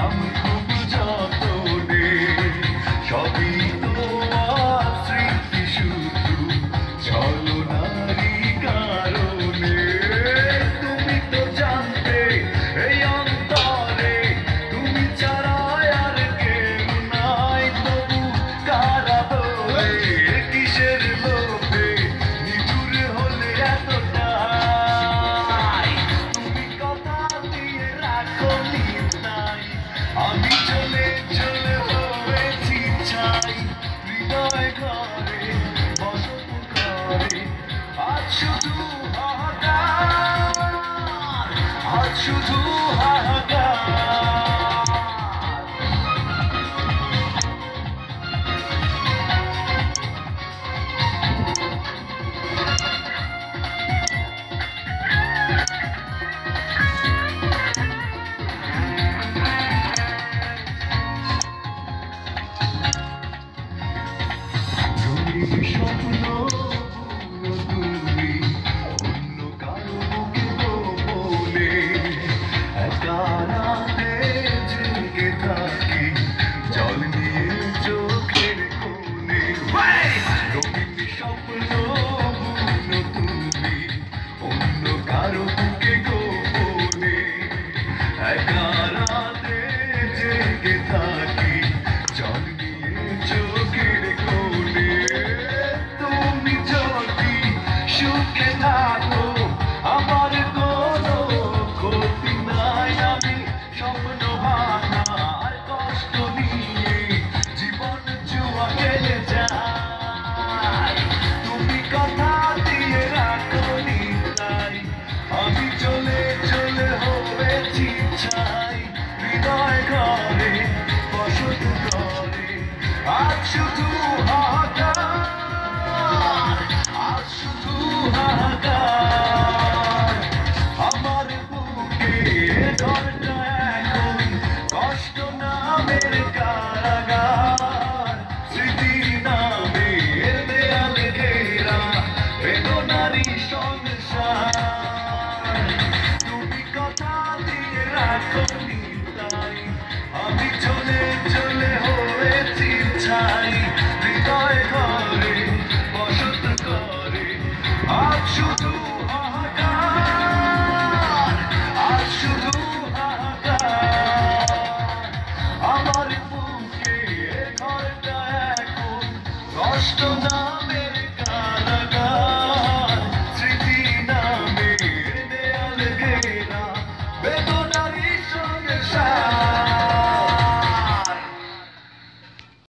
আমি খুব যতনে সবই তোমার স্মৃতি শুধু ছলনারই কারণে তুমি তো জানতে এই অন্তরে তুমি ছাড়া আর কেউ নাই তবু কারা বলে কিসের লোভে নিঠুর হলে এতটাই তুমি কথা দিয়ে রাখো নি তাই আমি চলে চলে হয়েছি ছাই হৃদয় ঘরে বসত করে আজ শুধু হাহাকার আজ শুধু হাহাকার স্বপ্ন তুমি অন্য কারো বুকে গোপনে একা রাতে জেগে থাকি জল নিয়ে চোখের কোণে রঙিন স্বপ্ন তুমি অন্য কারো বুকে গোপনে একা রাতে জেগে থাকি জল নিয়ে চোখের কোণে তুমি যদি সুখে থাকো আমার কোনো ক্ষতি নাই আমি স্বপ্ন ভাঙার কষ্ট নিয়ে জীবন জুয়া খেলে যাই তুমি কথা দিয়ে রাখো নি তাই আমি চলে চলে হয়েছি ছাই হৃদয় ঘরে বসত করে আজ শুধু হাহাকার আজ শুধু হাহাকার আমার বুকে ঘরটা এখন কষ্ট নামের কারাগার স্মৃতি নামের দেয়ালে ঘেরা বেদনারই সংসার তুমি কথা দিয়ে রাখো নি তাই আমি চলে চলে হয়েছি ছাই হৃদয় ঘরে বসত করে আজ শুধু হাহাকার আজ শুধু হাহাকার আমার বুকে ঘরটা এখন কষ্ট নামের কারাগার